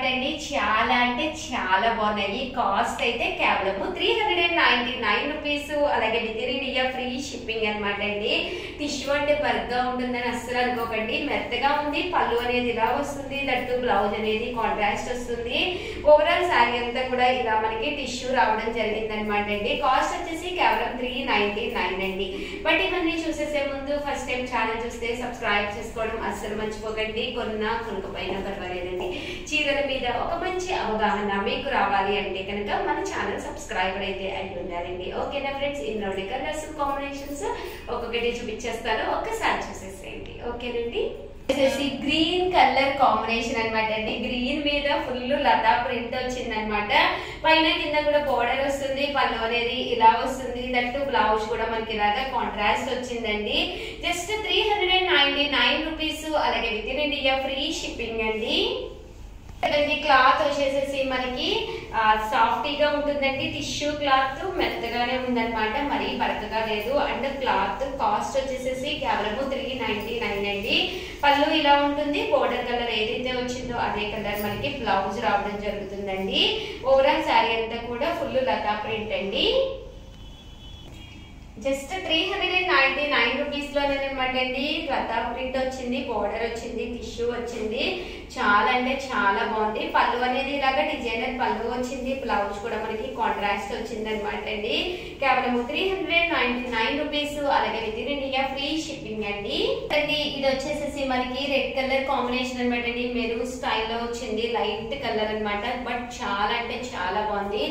అన్నమాట అండి. చాలా అంటే చాలా బాగున్నాయి. కాస్ట్ అయితే కేవలం 399 రూపీస్. అలాగే within India free shipping అనమాట అండి. టిష్యూ అంటే బర్గా ఉంటుందని అస్సలు అనుకోకండి, మెత్తగా ఉంది. పళ్ళు అనేది ఇలా వస్తుంది, దట్టు బ్లౌజ్ అనేది కాంట్రాస్ట్ వస్తుంది. ఓవరాల్ శారీ అంతా కూడా ఇలా మనకి టిష్యూ రావడం జరిగింది అనమాట అండి. కాస్ట్ వచ్చేసి కేవలం 399 అండి. బట్ ఇవన్నీ చూసేసే ముందు ఫస్ట్ టైం ఛానల్ చూస్తే సబ్స్క్రైబ్ చేసుకోవడం అస్సలు మర్చిపోకండి. కొన్నా కొనుక్కపోయినా పర్వాలేదండి. చీరల మీద ఒక మంచి అవగాహన మీకు రావాలి అంటే కనుక మన ఛానల్ సబ్స్క్రైబర్ అయితే అయి ఉండాలండి. ఓకేనా ఫ్రెండ్స్? ఇందులో కలర్స్ కాంబినేషన్స్ ఒక్కొక్కటి చూపించేస్తాను, ఒక్కసారి చూసేసేయండి. ఓకేనండి. గ్రీన్ కలర్ కాంబినేషన్ అనమాట అండి. గ్రీన్ మీద ఫుల్ లతా ప్రింట్ వచ్చింది అనమాట. పైన కింద కూడా బోర్డర్ వస్తుంది, పళ్ళు అనేది ఇలా వస్తుంది. దట్టు బ్లౌజ్ కూడా మనకి ఇలాగా కాంట్రాస్ట్ వచ్చిందండి. Just 399 rupees. అలాగే within India free shipping అండి. క్లాత్ వచ్చేసేసి మనకి సాఫ్టీగా ఉంటుందండి. టిష్యూ క్లాత్ మెత్తగానే ఉందన్నమాట, మరీ బరకగా లేదు. అండ్ క్లాత్ కాస్ట్ వచ్చేసేసి కేవలం 399 అండి. పళ్ళు ఇలా ఉంటుంది. బోర్డర్ కలర్ ఏదైతే వచ్చిందో అదే కలర్ మనకి బ్లౌజ్ రావడం జరుగుతుందండి. ఓవరాల్ శారీ అంతా కూడా ఫుల్ లతా ప్రింట్ అండి. జస్ట్ 399 రూపీస్ లోనేనమాట అండి. లతా ప్రింట్ వచ్చింది, బోర్డర్ వచ్చింది, టిష్యూ వచ్చింది. చాలా అంటే చాలా బాగుంది. పళ్ళు అనేది ఇలాగా డిజైనర్ పళ్ళు వచ్చింది. బ్లౌజ్ కూడా మనకి కాంట్రాస్ట్ వచ్చింది అనమాట అండి. కేవలం 399 రూపీస్. అలాగే within India free shipping అండి. ఇది వచ్చేసేసి మనకి రెడ్ కలర్ కాంబినేషన్ అనమాట అండి. మెరూన్ స్టైల్లో వచ్చింది, లైట్ కలర్ అనమాట. బట్ చాలా అంటే చాలా బాగుంది.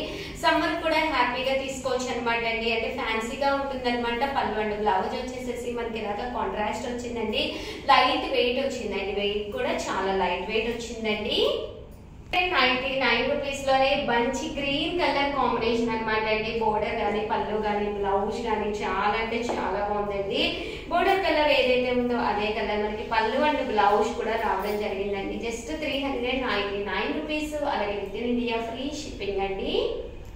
సమ్మర్ కూడా హ్యాపీగా తీసుకోవచ్చు అనమాట అండి. అంటే ఫ్యాన్సీగా ఉంటుంది అనమాట. పళ్ళు అండ్ బ్లౌజ్ వచ్చేసేసి మనకి ఇలాగా కాంట్రాస్ట్ వచ్చిందండి. లైట్ వెయిట్ వచ్చిందండి. వెయిట్ కూడా చాలా లైట్ వెయిట్ వచ్చిందండి. 99 రూపీస్ లోనే మంచి గ్రీన్ కలర్ కాంబినేషన్ అనమాట అండి. బోర్డర్ కానీ పళ్ళు కానీ బ్లౌజ్ కానీ చాలా అంటే చాలా బాగుందండి. బోర్డర్ కలర్ ఏదైతే ఉందో అదే కలర్ మనకి పళ్ళు అండ్ బ్లౌజ్ కూడా రావడం జరిగిందండి. Just 399 rupees. అలాగే within India free shipping అండి.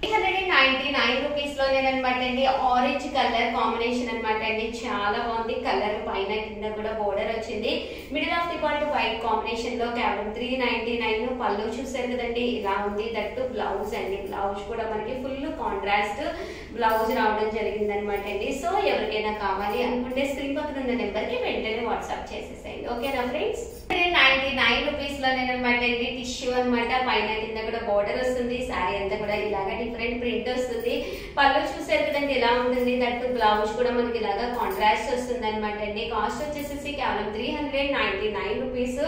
399 రూపీస్ లోనేనమాట అండి. ఆరెంజ్ కలర్ కాంబినేషన్ అనమాట అండి. చాలా బాగుంది. కలర్ పైన కింద కూడా బోర్డర్ వచ్చింది. Middle of the part white combination లో కేవలం 399. పళ్ళు చూసారు కదండి, ఇలా ఉంది. దట్టు బ్లౌజ్ అండి. బ్లౌజ్ కూడా మనకి ఫుల్ కాంట్రాస్ట్ బ్లౌజ్ రావడం జరిగింది అనమాట అండి. సో ఎవరికైనా కావాలి అనుకుంటే స్క్రీన్ పక్కన ఉన్న నెంబర్ కి వెంటనే వాట్సాప్ చేసేసేయండి. ఓకేనా ఫ్రెండ్స్? 99 రూపీస్ లోనేనమాట అండి. టిష్యూ అనమాట. పైన కింద కూడా బోర్డర్ వస్తుంది. శారీ అంతా కూడా ఇలాగా డిఫరెంట్ ప్రింట్ వస్తుంది. పళ్ళు చూసారు కదండి ఇలా ఉంటుంది. దట్టు బ్లౌజ్ కూడా మనకి ఇలాగా కాంట్రాస్ట్ వస్తుంది అనమాట అండి. కాస్ట్ వచ్చేసి కేవలం 399 రూపీస్.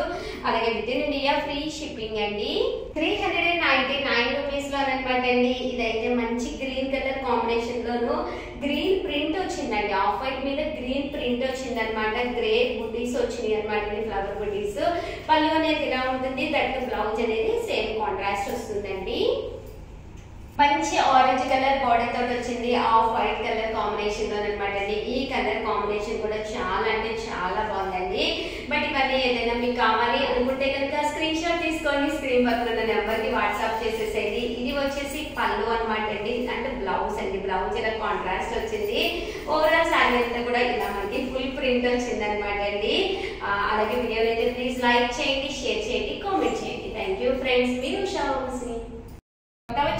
అలాగే within India free shipping అండి. 399 రూపీస్ లో అనమాట అండి. ఇదైతే మంచి గ్రీన్ కలర్ కాంబినేషన్ లోను గ్రీన్ ప్రింట్ వచ్చిందండి. ఆఫ్ వైట్ మీద గ్రీన్ ప్రింట్ వచ్చింది అనమాట. గ్రే బుటీస్ వచ్చినాయి అనమాట, ఫ్లవర్ బుటీస్. పళ్ళు అనేది ఇలా ఉంటుంది. దట్టు బ్లౌజ్ అనేది సేమ్ కాంట్రాస్ట్ వస్తుందండి. మంచి ఆరెంజ్ కలర్ బోర్డర్ తోటి వచ్చింది. ఆఫ్ వైట్ కలర్ కాంబినేషన్ లో అనమాట అండి. ఈ కలర్ కాంబినేషన్ కూడా చాలా అంటే చాలా బాగుందండి. బట్ ఇవన్నీ ఏదైనా మీకు కావాలి అనుకుంటే కనుక స్క్రీన్ షాట్ తీసుకొని స్క్రీన్ పక్కన ఉన్న నెంబర్ కి వాట్సాప్ చేసేసేది. ఇది వచ్చేసి పళ్ళు అనమాట అండి. అంటే బ్లౌజ్ అండి. బ్లౌజ్ ఇలా కాంట్రాస్ట్ వచ్చింది. ఓవరాల్ శారీ అంతా కూడా ఇలా మనకి ఫుల్ ప్రింట్ వచ్చింది అనమాట అండి. అలాగే వీడియో అయితే ప్లీజ్ లైక్ చేయండి, షేర్ చేయండి, కామెంట్ చేయండి. Thank you friends. మీరు ఉషావంశి.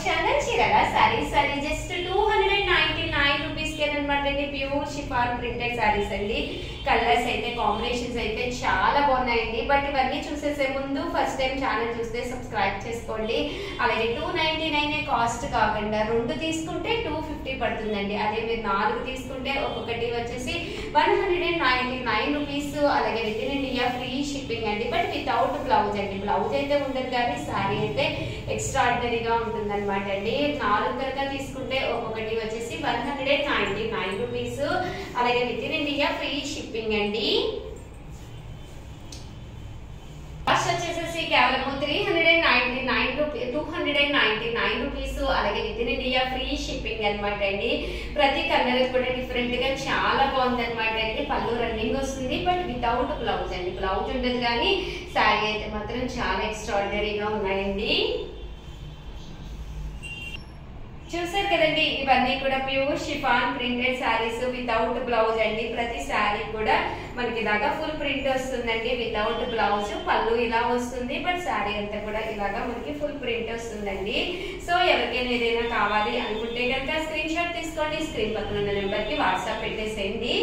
ఛానల్ చీరల సారీస్ అండి. జస్ట్ 299 రూపీస్ అనమాట అండి. ప్యూర్ షిఫాన్ ప్రింటెడ్ సారీస్ అండి. కలర్స్ అయితే కాంబినేషన్స్ అయితే చాలా బాగున్నాయండి. బట్ ఇవన్నీ చూసేసే ముందు ఫస్ట్ టైం ఛానల్ చూస్తే సబ్స్క్రైబ్ చేసుకోండి. అలాగే 299 కాస్ట్ కాకుండా 2 తీసుకుంటే 250 పడుతుందండి. అదే మీరు 4 తీసుకుంటే ఒక్కొక్కటి వచ్చేసి 199 రూపీస్. అలాగే within India free shipping అండి. బట్ వితౌట్ బ్లౌజ్ అండి. బ్లౌజ్ అయితే ఉండదు కానీ శారీ అయితే ఎక్స్ట్రాడినరీగా ఉంటుంది అనమాట అండి. 4 కనుక తీసుకుంటే ఒక్కొక్కటి వచ్చేసి 199 రూపీస్. అలాగే within India free shipping అండి. కాస్ట్ వచ్చేసి కేవలం 299 రూపీస్. అలాగే within India free shipping అనమాట అండి. ప్రతి కలర్ కూడా డిఫరెంట్ గా చాలా బాగుంది అనమాట అండి. పళ్ళు రన్నింగ్ వస్తుంది. బట్ వితౌట్ బ్లౌజ్ అండి. బ్లౌజ్ ఉండదు కానీ శారీ అయితే మాత్రం చాలా ఎక్స్ట్రాడినరీగా ఉన్నాయండి. చూసారు కదండి, ఇవన్నీ కూడా pure chiffon printed saris without blouse అండి. ప్రతి శారీ కూడా మనకి ఇలాగా ఫుల్ ప్రింట్ వస్తుందండి వితౌట్ బ్లౌజ్. పళ్ళు ఇలా వస్తుంది, బట్ శారీ అంతా కూడా ఇలాగా మనకి ఫుల్ ప్రింట్ వస్తుందండి. సో ఎవరికైనా ఏదైనా కావాలి అనుకుంటే కనుక స్క్రీన్ షాట్ తీసుకోండి, స్క్రీన్ పక్కన ఉన్న నెంబర్ కి వాట్సాప్ పెట్టేసేయండి.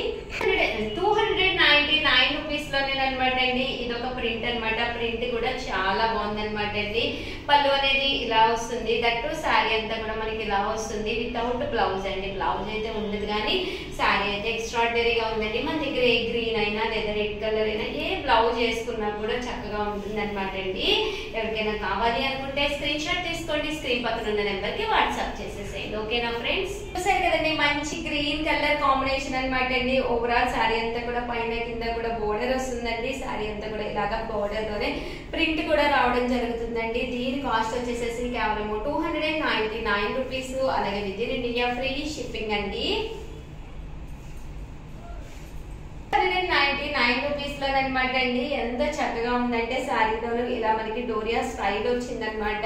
299 రూపీస్ లోనేనమాట అండి. ఇది ఒక ప్రింట్ అనమాట. ప్రింట్ కూడా చాలా బాగుంది అనమాట అండి. పళ్ళు అనేది ఇలా వస్తుంది, దట్టు శారీ అంతా కూడా మనకి ఇలా వస్తుంది వితౌట్ బ్లౌజ్ అండి. బ్లౌజ్ అయితే ఉండదు కానీ శారీ అయితే ఎక్స్ట్రాడినరీగా ఉందండి. మన దగ్గర ఏ గ్రీన్ అయినా లేదా రెడ్ కలర్ అయినా ఏ బ్లౌజ్ వేసుకున్నా కూడా చక్కగా ఉంటుంది అనమాట అండి. ఎవరికైనా కావాలి అనుకుంటే స్క్రీన్ షాట్ తీసుకోండి, స్క్రీన్ పక్కన ఉన్న నెంబర్ కి వాట్సాప్ చేసేసేయండి. ఓకేనా ఫ్రెండ్స్? చూసారు కదండి, మంచి గ్రీన్ కలర్ కాంబినేషన్ అనమాట అండి. ఓవరాల్ శారీ అంతా కూడా పైన కింద కూడా బోర్డర్ వస్తుందండి. శారీ అంతా కూడా ఇలాగా బోర్డర్ లోనే ప్రింట్ కూడా రావడం జరుగుతుందండి. దీని కాస్ట్ వచ్చేసేసి కేవలం 299 రూపీస్. అలాగే within India free shipping అండి. 299 రూపీస్ లోనమాట అండి. ఎంత చక్కగా ఉందంటే శారీలోను ఇలా మనకి డోరియా స్టైల్ వచ్చిందనమాట.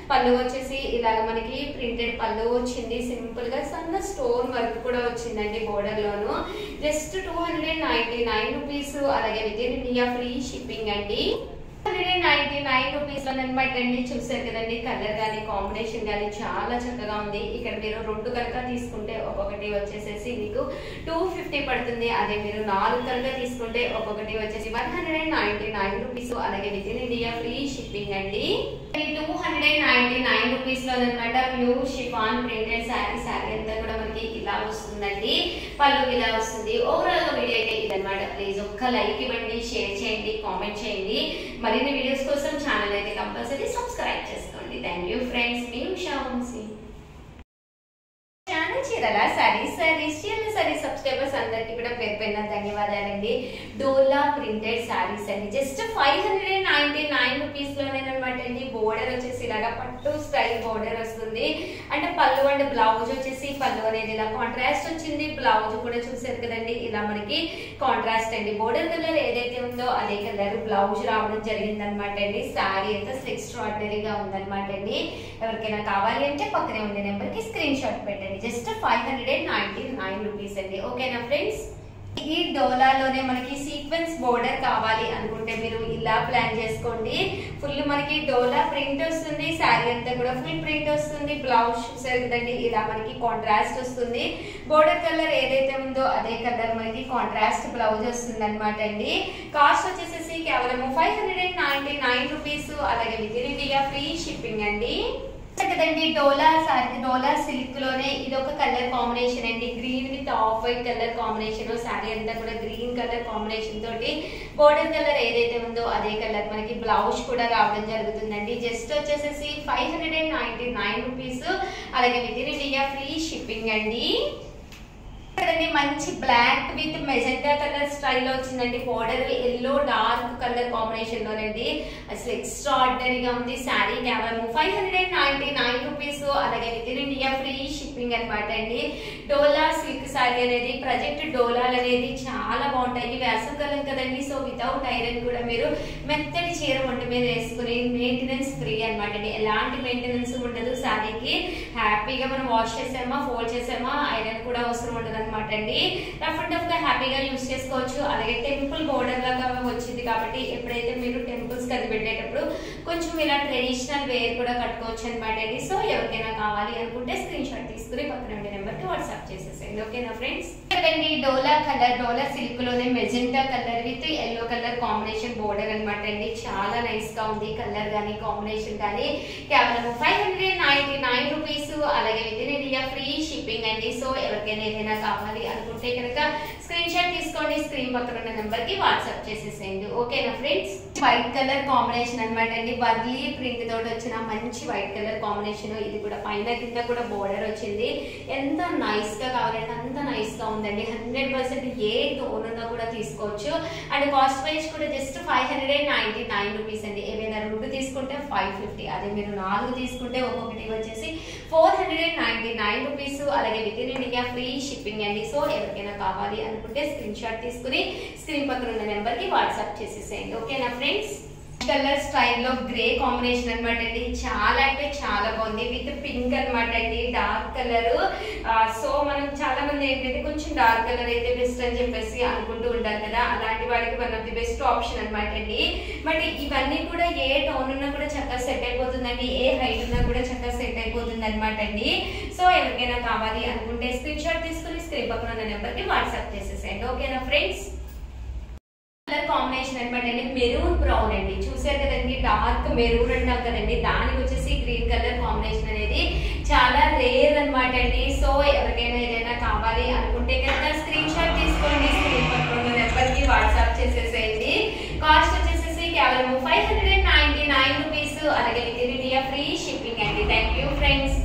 పళ్ళు వచ్చేసి ఇలాగ మనకి ప్రింటెడ్ పళ్ళు వచ్చింది. సింపుల్ గా సన్న స్టోన్ వర్క్ కూడా వచ్చిందండి బోర్డర్ లోను. Just 299 rupees. అలాగే within India free shipping అండి. 299 రూపీస్ లోనమాట అండి. చూసారు కదండి, కలర్ గానీ కాంబినేషన్ గానీ చాలా చక్కగా ఉంది. ఇక్కడ మీరు 2 కనుక తీసుకుంటే ఒక్కొక్కటి వచ్చేసేసి మీకు 250 పడుతుంది. అదే మీరు 4 కనుక తీసుకుంటే ఒక్కొక్కటి వచ్చేసి 199 రూపీస్. అలాగే within India free shipping అండి. 299 రూపీస్ లోనమాట pure chiffon printed sari. Sari అంతా కూడా మనకి ఇలా వస్తుందండి. పళ్ళు ఇలా వస్తుంది. ఓవరాల్ గా వీడియో అయితే ఇదన్నమాట. ప్లీజ్ ఒక్క లైక్ ఇవ్వండి, షేర్ చేయండి, కామెంట్ చేయండి. మరిన్ని వీడియోస్ కోసం ఛానల్ అయితే కంపల్సరీ సబ్స్క్రైబ్ చేసుకోండి. Thank you friends. మీ ఉషా వంశీ. చీరల సారీస్ సబ్స్క్రైబర్స్ అందరికి కూడా పేరు పైన ధన్యవాదాలండి. డోలా ప్రింటెడ్ సారీస్ అండి. జస్ట్ 599 రూపీస్ లోనేనమాట అండి. బోర్డర్ వచ్చేసి ఇలాగా పట్టు స్టైల్ బోర్డర్ వస్తుంది. అంటే పళ్ళు అండ్ బ్లౌజ్ వచ్చేసి పళ్ళు అనేది ఇలా కాంట్రాస్ట్ వచ్చింది. బ్లౌజ్ కూడా చూసారు కదండి, ఇలా మనకి కాంట్రాస్ట్ అండి. బోర్డర్ కలర్ ఏదైతే ఉందో అదే కలర్ బ్లౌజ్ రావడం జరిగింది అనమాట అండి. శారీ అంతా ఎక్స్ట్రాడినరీగా ఉందన్నమాట అండి. ఎవరికైనా కావాలి అంటే పక్కనే ఉండే నెంబర్ కి స్క్రీన్ షాట్ పెట్టండి. జస్ట్ 599 రూపీస్ అండి. ఓకేనా ఫ్రెండ్స్? ఈ డోలాలోనే మనకి సీక్వెన్స్ బోర్డర్ కావాలి అనుకుంటే మీరు ఇలా ప్లాన్ చేసుకోండి. ఫుల్ మనకి డోలా ప్రింట్ వస్తుంది. శారీ అంతా కూడా ఫుల్ ప్రింట్ వస్తుంది. బ్లౌజ్ చూసారు కదండి, ఇలా మనకి కాంట్రాస్ట్ వస్తుంది. బోర్డర్ కలర్ ఏదైతే ఉందో అదే కలర్ మనకి కాంట్రాస్ట్ బ్లౌజ్ వస్తుంది అనమాట అండి. కాస్ట్ వచ్చేసేసి కేవలం 599 రూపీస్. అలాగే within India free shipping అండి. కదండి, డోలా సిల్క్ లోనే ఇది ఒక కలర్ కాంబినేషన్ అండి. Green with off white colour combination. Sari అంతా కూడా గ్రీన్ కలర్ కాంబినేషన్ తోటి బోర్డర్ కలర్ ఏదైతే ఉందో అదే కలర్ మనకి బ్లౌజ్ కూడా రావడం జరుగుతుందండి. జస్ట్ వచ్చేసేసి 599 రూపీస్. అలాగే within India free shipping అండి. మంచి black with magenta colour style వచ్చిందండి. Border yellow dark colour combination లోనండి. అసలు ఎక్స్ట్రాడినరీగా ఉంది. శారీ కేవలం 599 రూపీస్. అలాగే within India free shipping అనమాట అండి. డోలా సిల్క్ శారీ అనేది ప్రజెంట్ డోలాలు అనేది చాలా బాగుంటాయి. వేసవికాలం కదండి, సో వితౌట్ ఐరన్ కూడా మీరు మెత్తటి చీర ఒంటి మీద వేసుకుని మెయింటెనెన్స్ ఫ్రీ అనమాట అండి. ఎలాంటి మెయింటెనెన్స్ ఉండదు. శారీకి హ్యాపీగా మనం వాష్ చేసామా, ఫోల్డ్ చేసామా, ఐరన్ కూడా అవసరం ఉండదు అనమాట అండి. రఫ్ అండ్ టఫ్ గా హ్యాపీగా యూజ్ చేసుకోవచ్చు. అలాగే టెంపుల్ బోర్డర్ లాగా వచ్చింది కాబట్టి ఎప్పుడైతే మీరు టెంపుల్స్ కది పెట్టేటప్పుడు కొంచెం ఇలా ట్రెడిషనల్ వేర్ కూడా కట్టుకోవచ్చు అనమాట అండి. సో ఎవరికైనా కావాలి అనుకుంటే స్క్రీన్ షాట్ తీసుకుని పక్కన ఉండే నెంబర్ కి వాట్సాప్ చేసేసేయండి. ఓకేనా ఫ్రెండ్స్? డోలా సిల్క్ లోనే magenta colour with yellow colour combination border అనమాట అండి. చాలా నైస్ గా ఉంది. కలర్ గానీ కాంబినేషన్ కానీ కేవలం 599 రూపీస్. అలాగే within India free shipping అండి. సో ఎవరికైనా ఏదైనా కావాలి అనుకుంటే కనుక స్క్రీన్ షాట్ తీసుకోండి, స్క్రీన్ పక్కన ఉన్న నెంబర్ కి వాట్సాప్ చేసేసేయండి. ఓకేనా ఫ్రెండ్స్? వైట్ కలర్ కాంబినేషన్ అనమాట అండి. వర్లీ ప్రింట్ తోటి వచ్చిన మంచి వైట్ కలర్ కాంబినేషన్. ఇది కూడా పైన కింద కూడా బోర్డర్ వచ్చింది. ఎంత నైస్ గా కావాలంటే అంత నైస్ గా ఉందండి. 100% ఏ టోన్ ఉన్నా కూడా తీసుకోవచ్చు. అండ్ కాస్ట్ వైజ్ కూడా జస్ట్ 599 రూపీస్ అండి. ఏవైనా 2 తీసుకుంటే 550. అదే మీరు 4 తీసుకుంటే ఒక్కొక్కటి వచ్చేసి 499 రూపీస్. అలాగే within India free shipping అండి. సో ఎవరికైనా కావాలి అనుకుంటే స్క్రీన్ షాట్ తీసుకుని స్క్రీన్ పక్కన ఉన్న నెంబర్ కి వాట్సాప్ చేసేసేయండి. ఓకేనా ఫ్రెండ్స్? కలర్ స్టైల్లో గ్రే కాంబినేషన్ అనమాట అండి. చాలా అంటే చాలా బాగుంది. విత్ పింక్ అనమాట అండి, డార్క్ కలర్. సో మనం చాలా మంది ఏంటంటే కొంచెం డార్క్ కలర్ అయితే బెస్ట్ అని చెప్పేసి అనుకుంటూ ఉంటారు కదా, అలాంటి వాడికి one of the best option అనమాట అండి. బట్ ఇవన్నీ కూడా ఏ టోన్ ఉన్నా కూడా చక్కగా సెట్ అయిపోతుందండి, ఏ హైట్ ఉన్నా కూడా చక్కగా సెట్ అయిపోతుంది అనమాట అండి. సో ఎవరికైనా కావాలి అనుకుంటే స్క్రీన్ షాట్ తీసుకుని స్క్రీన్ పక్కన ఉన్న నెంబర్కి వాట్సాప్ చేసేసేయండి. ఓకేనా ఫ్రెండ్స్? కలర్ కాంబినేషన్ అనమాట అండి మెరూన్ బ్రౌన్ అండి. చూసారు కదండి, డార్క్ మెరూన్ అంటాం కదండి, దానికి వచ్చేసి గ్రీన్ కలర్ కాంబినేషన్ అనేది చాలా రేర్ అనమాట అండి. సో ఎవరికైనా ఏదైనా కావాలి అనుకుంటే కనుక స్క్రీన్ షాట్ తీసుకోండి, స్క్రీన్ పక్కన నెంబర్ కి వాట్సాప్ చేసేసేయండి. కాస్ట్ వచ్చేసి కేవలం 599 రూపీస్, అలాగే within India free shipping అండి. Thank you friends.